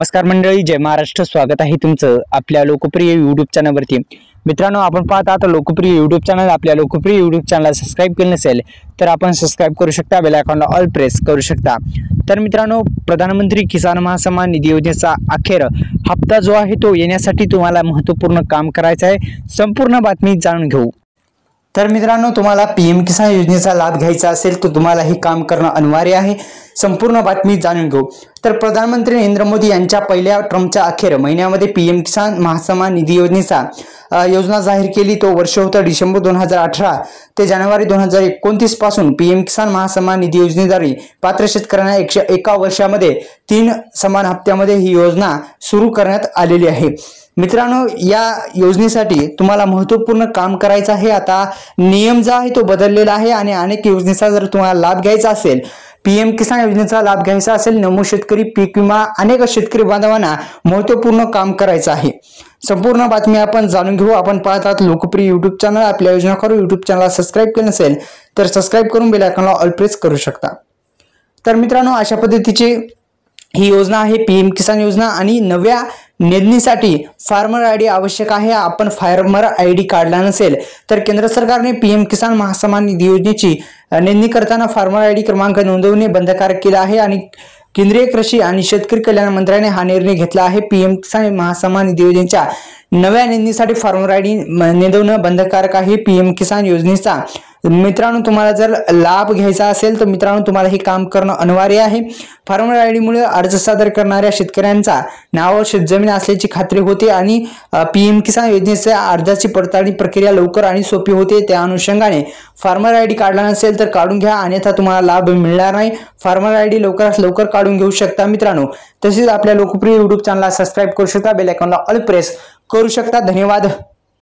नमस्कार मंडळी, जय महाराष्ट्र. स्वागत आहे तुमचं आपल्या लोकप्रिय यूट्यूब चॅनलवरती. मित्रांनो, आपण पाहता आता लोकप्रिय यूट्यूब चॅनल. आपल्या लोकप्रिय यूट्यूब चॅनलला सबस्क्राईब केलं नसेल तर आपण सबस्क्राईब करू शकता, बेल आयकॉनला ऑल प्रेस करू शकता. तर मित्रांनो, प्रधानमंत्री किसान महासन्मान निधी योजनेचा अखेर हप्ता जो आहे तो येण्यासाठी तुम्हाला महत्त्वपूर्ण काम करायचं आहे. संपूर्ण बातमी जाणून घेऊ. तर मित्रांनो, तुम्हाला पीएम किसान योजनेचा लाभ घ्यायचा असेल तर तुम्हाला हे काम करणं अनिवार्य आहे. संपूर्ण बातमी जाणून घेऊ. तर प्रधानमंत्री नरेंद्र मोदी यांच्या पहिल्या टर्मच्या अखेर महिन्यामध्ये पीएम किसान महासन्मान निधी योजनेचा योजना जाहीर केली. तो वर्ष होतं डिसेंबर 2018 ते जानेवारी 2029 पासून पीएम किसान महासन्मान निधी योजनेद्वारे पात्र शेतकऱ्यांना 101 वर्षामध्ये 3 समान हप्त्यामध्ये ही योजना सुरू करण्यात आलेली आहे. मित्रांनो, या योजनेसाठी तुम्हाला महत्त्वपूर्ण काम करायचं आहे. आता नियम जो आहे तो बदललेला आहे आणि अनेक योजनेचा जर तुम्हाला लाभ घ्यायचा असेल, पीएम किसान योजनेचा लाभ घ्यायचा असेल, नमो शेतकरी, पीक विमा, अनेक शेतकरी बांधवांना महत्त्वपूर्ण काम करायचं आहे. संपूर्ण बातमी आपण जाणून घेऊ. आपण पाहतात लोकप्रिय यूट्यूब चॅनल. आपल्या योजना करू यूट्यूब चॅनलला सबस्क्राईब केलं नसेल तर सबस्क्राईब करून बेल आयकॉनला ऑल प्रेस करू शकता. तर मित्रांनो, अशा पद्धतीची ही योजना आहे पीएम किसान योजना. आणि नव्या नोंदणीसाठी फार्मर आयडी आवश्यक आहे. आपण फार्मर आयडी काढला नसेल तर केंद्र सरकारने पीएम किसान महासन्मान निधी योजनेची नोंदणी करताना फार्मर आयडी क्रमांक नोंदवणे बंधनकारक केले आहे आणि केंद्रीय कृषी आणि शेतकरी कल्याण मंत्र्याने हा निर्णय घेतला आहे. पीएम किसान महासन्मान निधी योजनेच्या नव्या नोंदणीसाठी फार्मर आयडी नोंदवणं बंधनकारक आहे. पीएम किसान योजनेचा मित्रांनो तुम्हाला जर लाभ घ्यायचा असेल तर मित्रांनो तुम्हाला हे काम करणं अनिवार्य आहे. फार्मर आयडी मुळे अर्ज सादर करणाऱ्या शेतकऱ्यांचा नावावर शेतजमीन असल्याची खात्री होते आणि पीएम किसान योजनेच्या अर्जाची पडताळणी प्रक्रिया लवकर आणि सोपी होते. त्या अनुषंगाने फार्मर आयडी काढला नसेल तर काढून घ्या, अन्यथा तुम्हाला लाभ मिळणार नाही. फार्मर आयडी लवकरात लवकर काढून घेऊ शकता मित्रांनो. तसेच आपल्या लोकप्रिय यूट्यूब चॅनलला सबस्क्राईब करू शकता, बेल आयकॉनला ऑल प्रेस करू शकता. धन्यवाद.